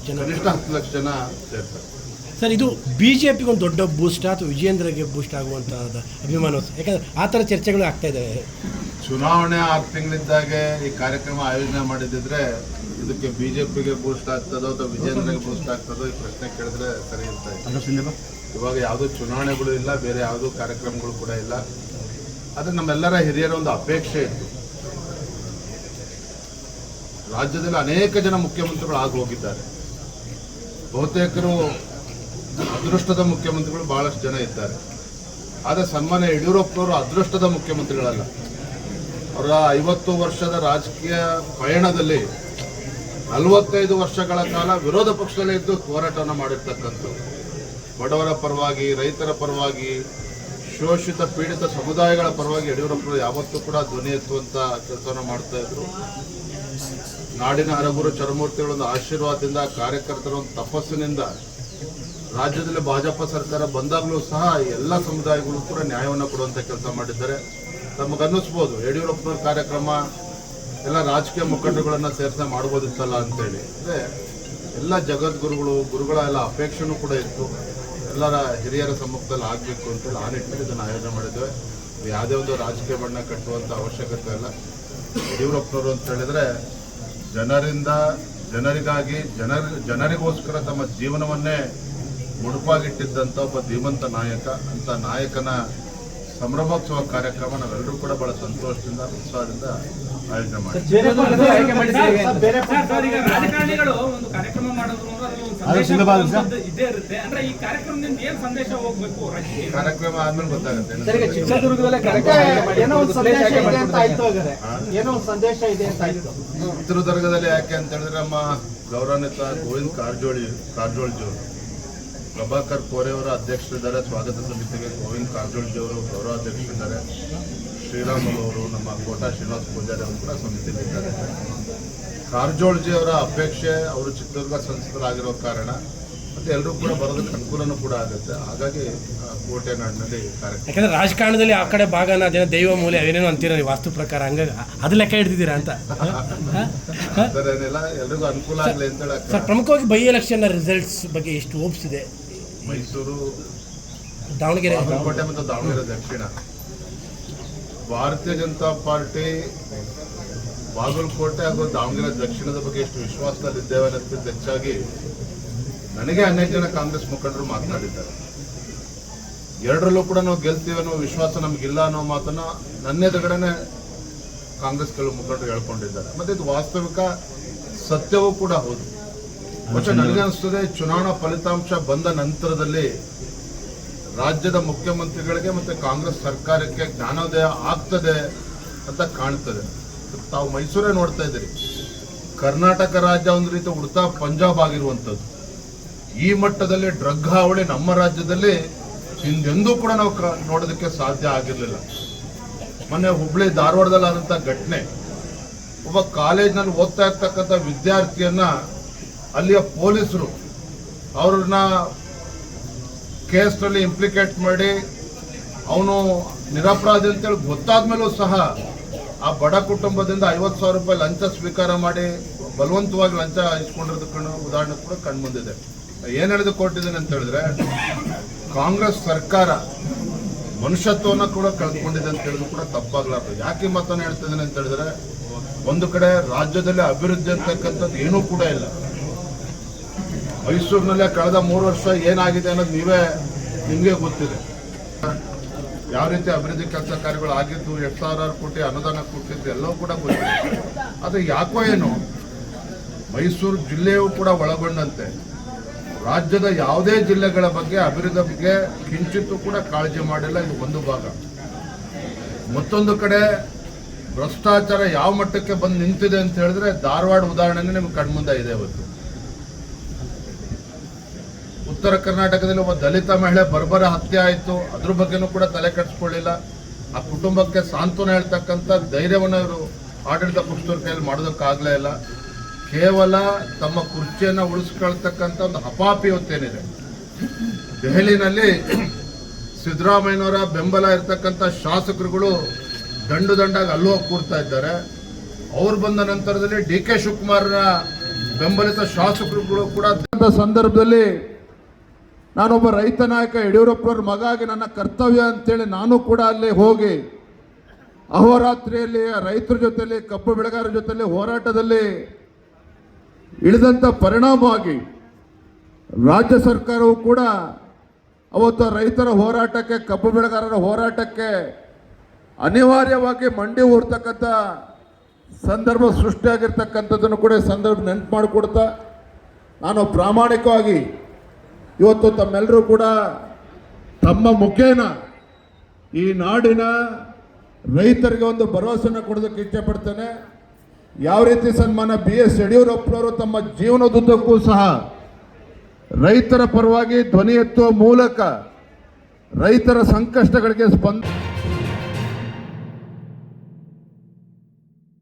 ಜನ, ಕನಿಷ್ಠ 10 ಲಕ್ಷ ಜನ ಸೇರ್ತಾರೆ. ಸರ್ ಇದು BJPಗೆ ಒಂದು ದೊಡ್ಡ ಬೂಸ್ಟ್ ಅಥವಾ ವಿಜೇಂದ್ರಗೆ ಬೂಸ್ಟ್ ಆಗುವಂಥದ್ದು ಅಭಿಮಾನ, ಯಾಕಂದರೆ ಆ ಥರ ಚರ್ಚೆಗಳು ಆಗ್ತಾ ಇದ್ದಾವೆ. ಚುನಾವಣೆ 6 ತಿಂಗಳಿದ್ದಾಗೆ ಈ ಕಾರ್ಯಕ್ರಮ ಆಯೋಜನೆ ಮಾಡಿದ್ದಿದ್ರೆ ಇದಕ್ಕೆ BJPಗೆ ಬೂಸ್ಟ್ ಆಗ್ತದೋ ಅಥವಾ ವಿಜೇಂದ್ರಗೆ ಬೂಸ್ಟ್ ಆಗ್ತದೋ ಈ ಪ್ರಶ್ನೆ ಕೇಳಿದ್ರೆ ಸರಿ ಇರ್ತಾ. ಇವಾಗ ಯಾವುದೂ ಚುನಾವಣೆಗಳು ಇಲ್ಲ, ಬೇರೆ ಯಾವುದೂ ಕಾರ್ಯಕ್ರಮಗಳು ಕೂಡ ಇಲ್ಲ. ಆದರೆ ನಮ್ಮೆಲ್ಲರ ಹಿರಿಯರ ಒಂದು ಅಪೇಕ್ಷೆ ಇತ್ತು. ರಾಜ್ಯದಲ್ಲಿ ಅನೇಕ ಜನ ಮುಖ್ಯಮಂತ್ರಿಗಳು ಆಗಿ ಹೋಗಿದ್ದಾರೆ. ಬಹುತೇಕರು ಅದೃಷ್ಟದ ಮುಖ್ಯಮಂತ್ರಿಗಳು ಬಹಳಷ್ಟು ಜನ ಇದ್ದಾರೆ. ಆದರೆ ಸನ್ಮಾನ್ಯ ಯಡಿಯೂರಪ್ಪನವರು ಅದೃಷ್ಟದ ಮುಖ್ಯಮಂತ್ರಿಗಳಲ್ಲ. ಅವರ 50 ವರ್ಷದ ರಾಜಕೀಯ ಪಯಣದಲ್ಲಿ 45 ವರ್ಷಗಳ ಕಾಲ ವಿರೋಧ ಪಕ್ಷದಲ್ಲೇ ಇದ್ದು ಹೋರಾಟವನ್ನು ಮಾಡಿರ್ತಕ್ಕಂಥದ್ದು. ಬಡವರ ಪರವಾಗಿ, ರೈತರ ಪರವಾಗಿ, ಶೋಷಿತ ಪೀಡಿತ ಸಮುದಾಯಗಳ ಪರವಾಗಿ ಯಡಿಯೂರಪ್ಪರು ಯಾವತ್ತೂ ಕೂಡ ಧ್ವನಿ ಎತ್ತುವಂಥ ಕೆಲಸವನ್ನು ಮಾಡ್ತಾ ಇದ್ರು. ನಾಡಿನ ಹರಗುರು ಚರಮೂರ್ತಿಗಳ ಒಂದು ಆಶೀರ್ವಾದದಿಂದ, ಕಾರ್ಯಕರ್ತರ ಒಂದು ತಪಸ್ಸಿನಿಂದ ರಾಜ್ಯದಲ್ಲಿ ಭಾಜಪ ಸರ್ಕಾರ ಬಂದಾಗಲೂ ಸಹ ಎಲ್ಲ ಸಮುದಾಯಗಳು ಕೂಡ ನ್ಯಾಯವನ್ನು ಕೊಡುವಂಥ ಕೆಲಸ ಮಾಡಿದ್ದಾರೆ. ನಮಗನ್ನಿಸ್ಬೋದು ಯಡಿಯೂರಪ್ಪನವ್ರ ಕಾರ್ಯಕ್ರಮ ಎಲ್ಲ ರಾಜಕೀಯ ಮುಖಂಡರುಗಳನ್ನು ಸೇರಿಸಿ ಮಾಡ್ಬೋದಿತ್ತಲ್ಲ ಅಂತೇಳಿ. ಅಂದರೆ ಎಲ್ಲ ಜಗದ್ಗುರುಗಳು, ಗುರುಗಳ ಎಲ್ಲ ಅಪೇಕ್ಷೆನೂ ಕೂಡ ಇತ್ತು. ಎಲ್ಲರ ಹಿರಿಯರ ಸಮ್ಮುಖದಲ್ಲಿ ಆಗಬೇಕು ಅಂತೇಳಿ ಆ ನಿಟ್ಟಿನಲ್ಲಿ ಇದನ್ನು ಆಯೋಜನೆ ಮಾಡಿದ್ದೇವೆ. ಯಾವುದೇ ಒಂದು ರಾಜಕೀಯ ಬಣ್ಣ ಕಟ್ಟುವಂಥ ಅವಶ್ಯಕತೆ ಇಲ್ಲ. ಯಡಿಯೂರಪ್ಪನವರು ಅಂತ ಹೇಳಿದರೆ ಜನರಿಂದ, ಜನರಿಗಾಗಿ, ಜನರಿಗೋಸ್ಕರ ತಮ್ಮ ಜೀವನವನ್ನೇ ಮುಡುಪಾಗಿಟ್ಟಿದ್ದಂಥ ಒಬ್ಬ ಧೀಮಂತ ನಾಯಕ. ಅಂತ ನಾಯಕನ ಸಂಭ್ರಮೋತ್ಸವ ಕಾರ್ಯಕ್ರಮ ನಾವೆಲ್ಲರೂ ಕೂಡ ಬಹಳ ಸಂತೋಷದಿಂದ, ಉತ್ಸಾಹದಿಂದ ಆಯೋಜನೆ ಮಾಡಿದ್ದೀವಿ. ರಾಜಕಾರಣಿಗಳು ಒಂದು ಕಾರ್ಯಕ್ರಮ ಮಾಡೋದು ಇದೇ ಇರುತ್ತೆ. ಅಂದ್ರೆ ಈ ಕಾರ್ಯಕ್ರಮದಿಂದ ಏನು ಸಂದೇಶ ಹೋಗ್ಬೇಕು? ಕಾರ್ಯಕ್ರಮ ಆದ್ಮೇಲೆ ಗೊತ್ತಾಗುತ್ತೆ. ಚಿತ್ರದುರ್ಗದಲ್ಲಿ ಯಾಕೆ ಅಂತ ಹೇಳಿದ್ರೆ ನಮ್ಮ ಗೌರವಾನ್ವಿತ ಗೋವಿಂದ ಕಾರಜೋಳಜಿಯವರು, ಪ್ರಭಾಕರ್ ಕೋರೆಯವರ ಅಧ್ಯಕ್ಷರಿದ್ದಾರೆ. ಸ್ವಾಗತ ಸಮಿತಿಗೆ ಗೋವಿಂದ ಕಾರಜೋಳಜಿಯವರು ಗೌರವಾಧ್ಯಕ್ಷರಿದ್ದಾರೆ. ಶ್ರೀರಾಮುಲು ಅವರು, ನಮ್ಮ ಕೋಟಾ ಶ್ರೀನಿವಾಸ ಪೂಜಾರಿ ಅವರು ಕೂಡ ಸಮಿತಿಯಲ್ಲಿದ್ದಾರೆ. ಕಾರಜೋಳಜಿಯವರ ಅಪೇಕ್ಷೆ, ಅವರು ಚಿತ್ರದುರ್ಗ ಸಂಸದರಾಗಿರೋ ಕಾರಣ ಮತ್ತು ಎಲ್ಲರೂ ಕೂಡ ಬರೋದಕ್ಕೆ ಅನುಕೂಲನೂ ಕೂಡ ಆಗುತ್ತೆ. ಹಾಗಾಗಿ ಕೋಟೆನಾಡಿನಲ್ಲಿ ಕಾರ್ಯಕ್ರಮ. ಯಾಕಂದರೆ ರಾಜಕಾರಣದಲ್ಲಿ ಆ ಕಡೆ ಭಾಗನ ಅದೇನೋ ದೈವ ಮೂಲೆ ಅವೇನೇನೋ ಅಂತೀರ ನೀವು ವಾಸ್ತು ಪ್ರಕಾರ, ಹಂಗಾಗಿ ಅದು ಲೆಕ್ಕ ಹಿಡ್ದಿದ್ದೀರಾ ಅಂತ. ಅದರೇನಿಲ್ಲ, ಎಲ್ರಿಗೂ ಅನುಕೂಲ ಆಗಲಿ ಅಂತೇಳಿ. ಸರ್, ಪ್ರಮುಖವಾಗಿ ಬೈ ಎಲೆಕ್ಷನ್ ರಿಸಲ್ಟ್ಸ್ ಬಗ್ಗೆ ಎಷ್ಟು ಹೋಪ್ಸ್ ಇದೆ? ಮೈಸೂರು, ದಾವಣಗೆರೆ, ಬಾಗಲಕೋಟೆ ಮತ್ತು ದಾವಣಗೆರೆ ದಕ್ಷಿಣ. ಭಾರತೀಯ ಜನತಾ ಪಾರ್ಟಿ ಬಾಗಲಕೋಟೆ ಹಾಗೂ ದಾವಣಗೆರೆ ದಕ್ಷಿಣದ ಬಗ್ಗೆ ಎಷ್ಟು ವಿಶ್ವಾಸದಲ್ಲಿದ್ದೇವೆ ಅನ್ನೋದಕ್ಕಿಂತ ಹೆಚ್ಚಾಗಿ ನನಗೆ ಅನೇಕ ಜನ ಕಾಂಗ್ರೆಸ್ ಮುಖಂಡರು ಮಾತನಾಡಿದ್ದಾರೆ. ಎರಡರಲ್ಲೂ ಕೂಡ ನಾವು ಗೆಲ್ತೀವಿ ಅನ್ನೋ ವಿಶ್ವಾಸ ನಮಗಿಲ್ಲ ಅನ್ನೋ ಮಾತನ್ನ ನನ್ನೆದುರುಗಡೆನೆ ಕಾಂಗ್ರೆಸ್ ಕೆಲವು ಮುಖಂಡರು ಹೇಳ್ಕೊಂಡಿದ್ದಾರೆ. ಮತ್ತೆ ಇದು ವಾಸ್ತವಿಕ ಸತ್ಯವೂ ಕೂಡ ಹೌದು. ಮತ್ತೆ ನನಗನ್ನಿಸ್ತದೆ ಚುನಾವಣಾ ಫಲಿತಾಂಶ ಬಂದ ನಂತರದಲ್ಲಿ ರಾಜ್ಯದ ಮುಖ್ಯಮಂತ್ರಿಗಳಿಗೆ ಮತ್ತೆ ಕಾಂಗ್ರೆಸ್ ಸರ್ಕಾರಕ್ಕೆ ಜ್ಞಾನೋದಯ ಆಗ್ತದೆ ಅಂತ ಕಾಣ್ತದೆ. ತಾವು ಮೈಸೂರೇ ನೋಡ್ತಾ ಇದ್ದೀರಿ, ಕರ್ನಾಟಕ ರಾಜ್ಯ ಒಂದು ರೀತಿ ಉಡ್ತಾ ಪಂಜಾಬ್ ಆಗಿರುವಂಥದ್ದು. ಈ ಮಟ್ಟದಲ್ಲಿ ಡ್ರಗ್ ಹಾವಳಿ ನಮ್ಮ ರಾಜ್ಯದಲ್ಲಿ ಹಿಂದೆಂದೂ ಕೂಡ ನಾವು ನೋಡೋದಕ್ಕೆ ಸಾಧ್ಯ ಆಗಿರಲಿಲ್ಲ. ಮೊನ್ನೆ ಹುಬ್ಳಿ ಧಾರವಾಡದಲ್ಲಿ ಆದಂಥ ಘಟನೆ, ಒಬ್ಬ ಕಾಲೇಜ್ನಲ್ಲಿ ಓದ್ತಾ ಇರ್ತಕ್ಕಂಥ ವಿದ್ಯಾರ್ಥಿಯನ್ನ ಅಲ್ಲಿಯ ಪೊಲೀಸರು ಅವ್ರನ್ನ ಕೇಸ್ನಲ್ಲಿ ಇಂಪ್ಲಿಕೇಟ್ ಮಾಡಿ ಅವನು ನಿರಪರಾಧಿ ಅಂತೇಳಿ ಗೊತ್ತಾದ್ಮೇಲೂ ಸಹ ಆ ಬಡ ಕುಟುಂಬದಿಂದ 50,000 ರೂಪಾಯಿ ಲಂಚ ಸ್ವೀಕಾರ ಮಾಡಿ ಬಲವಂತವಾಗಿ ಲಂಚ ಇಸ್ಕೊಂಡಿರೋದಕ್ಕೆ ಉದಾಹರಣೆ ಕೂಡ ಕಂಡುಬಂದಿದೆ. ಏನು ಹೇಳಿದು ಕೊಟ್ಟಿದ್ದೇನೆ ಅಂತ ಹೇಳಿದ್ರೆ, ಕಾಂಗ್ರೆಸ್ ಸರ್ಕಾರ ಮನುಷ್ಯತ್ವವನ್ನು ಕೂಡ ಕಳ್ಕೊಂಡಿದೆ ಅಂತ ಹೇಳಿದ್ರು ಕೂಡ ತಪ್ಪಾಗ್ಲಾರ್ದು. ಯಾಕೆ ಮಾತನ್ನು ಹೇಳ್ತಿದ್ದೇನೆ ಅಂತ ಹೇಳಿದ್ರೆ, ಒಂದು ಕಡೆ ರಾಜ್ಯದಲ್ಲಿ ಅಭಿವೃದ್ಧಿ ಅಂತಕ್ಕಂಥದ್ದು ಏನೂ ಕೂಡ ಇಲ್ಲ. ಮೈಸೂರಿನಲ್ಲೇ ಕಳೆದ 3 ವರ್ಷ ಏನಾಗಿದೆ ಅನ್ನೋದು ನಿಮಗೆ ಗೊತ್ತಿದೆ. ಯಾವ ರೀತಿ ಅಭಿವೃದ್ಧಿ ಕೆಲಸ ಕಾರ್ಯಗಳು ಆಗಿದ್ದು, 8,000 ಕೋಟಿ ಅನುದಾನ ಕೊಟ್ಟಿದ್ದು ಎಲ್ಲವೂ ಕೂಡ ಗೊತ್ತಿದೆ. ಆದರೆ ಯಾಕೋ ಏನು ಮೈಸೂರು ಜಿಲ್ಲೆಯೂ ಕೂಡ ಒಳಗೊಂಡಂತೆ ರಾಜ್ಯದ ಯಾವುದೇ ಜಿಲ್ಲೆಗಳ ಬಗ್ಗೆ ಅಭಿವೃದ್ಧಿ ಬಗ್ಗೆ ಕಿಂಚಿತ್ತೂ ಕೂಡ ಕಾಳಜಿ ಮಾಡಿಲ್ಲ. ಇದು ಒಂದು ಭಾಗ. ಮತ್ತೊಂದು ಕಡೆ ಭ್ರಷ್ಟಾಚಾರ ಯಾವ ಮಟ್ಟಕ್ಕೆ ಬಂದು ನಿಂತಿದೆ ಅಂತ ಹೇಳಿದ್ರೆ ಧಾರವಾಡ ಉದಾಹರಣೆನೇ ನಿಮ್ಗೆ ಕಣ್ಮುಂದೆ ಇದೆ. ಇವತ್ತು ಉತ್ತರ ಕರ್ನಾಟಕದಲ್ಲಿ ಒಬ್ಬ ದಲಿತ ಮಹಿಳೆ ಬರ್ಬರ ಹತ್ಯೆ ಆಯಿತು, ಅದ್ರ ಬಗ್ಗೆನೂ ಕೂಡ ತಲೆ ಕೆಡಿಸ್ಕೊಳ್ಳಿಲ್ಲ. ಆ ಕುಟುಂಬಕ್ಕೆ ಸಾಂತ್ವನ ಹೇಳ್ತಕ್ಕಂಥ ಧೈರ್ಯವನ್ನು ಇವರು ಆಡಳಿತ ಪಕ್ಷದವ್ರ ಕೈಯಲ್ಲಿ ಮಾಡೋದಕ್ಕಾಗಲೇ ಇಲ್ಲ. ಕೇವಲ ತಮ್ಮ ಕುರ್ಚಿಯನ್ನು ಉಳಿಸ್ಕೊಳ್ತಕ್ಕಂಥ ಒಂದು ಹಪಾಪಿ ಹೊತ್ತೇನಿದೆ. ದೆಹಲಿನಲ್ಲಿ ಸಿದ್ದರಾಮಯ್ಯನವರ ಬೆಂಬಲ ಇರ್ತಕ್ಕಂಥ ಶಾಸಕರುಗಳು ದಂಡಾಗಿ ಅಲ್ಲೂ ಕೂರ್ತಾ ಇದ್ದಾರೆ. ಅವ್ರು ಬಂದ ನಂತರದಲ್ಲಿ DK ಶಿವಕುಮಾರ್ನ ಬೆಂಬಲಿತ ಶಾಸಕರುಗಳು ಕೂಡ ಸಂದರ್ಭದಲ್ಲಿ ನಾನೊಬ್ಬ ರೈತ ನಾಯಕ ಯಡಿಯೂರಪ್ಪನವ್ರ ಮಗ ಆಗಿ ನನ್ನ ಕರ್ತವ್ಯ ಅಂತೇಳಿ ನಾನು ಕೂಡ ಅಲ್ಲಿ ಹೋಗಿ ಅಹೋರಾತ್ರಿಯಲ್ಲಿ ರೈತರ ಜೊತೆಲಿ ಕಬ್ಬು ಬೆಳೆಗಾರರ ಜೊತೆಲಿ ಹೋರಾಟದಲ್ಲಿ ಇಳಿದಂಥ ಪರಿಣಾಮವಾಗಿ ರಾಜ್ಯ ಸರ್ಕಾರವು ಕೂಡ ಅವತ್ತು ರೈತರ ಹೋರಾಟಕ್ಕೆ ಕಬ್ಬು ಬೆಳೆಗಾರರ ಹೋರಾಟಕ್ಕೆ ಅನಿವಾರ್ಯವಾಗಿ ಮಂಡಿ ಊರ್ತಕ್ಕಂಥ ಸಂದರ್ಭ ಸೃಷ್ಟಿಯಾಗಿರ್ತಕ್ಕಂಥದ್ದನ್ನು ಕೂಡ ಈ ಸಂದರ್ಭ ನೆನಪು ಮಾಡಿಕೊಡ್ತಾ ನಾನು ಪ್ರಾಮಾಣಿಕವಾಗಿ ಇವತ್ತು ತಮ್ಮೆಲ್ಲರೂ ಕೂಡ ತಮ್ಮ ಮುಖೇನ ಈ ನಾಡಿನ ರೈತರಿಗೆ ಒಂದು ಭರವಸೆನ ಕೊಡೋದಕ್ಕೆ ಇಚ್ಛೆಪಡ್ತೇನೆ. ಯಾವ ರೀತಿ ಸನ್ಮಾನ BS ಯಡಿಯೂರಪ್ಪನವರು ತಮ್ಮ ಜೀವನದುದ್ದಕ್ಕೂ ಸಹ ರೈತರ ಪರವಾಗಿ ಧ್ವನಿ ಎತ್ತುವ ಮೂಲಕ ರೈತರ ಸಂಕಷ್ಟಗಳಿಗೆ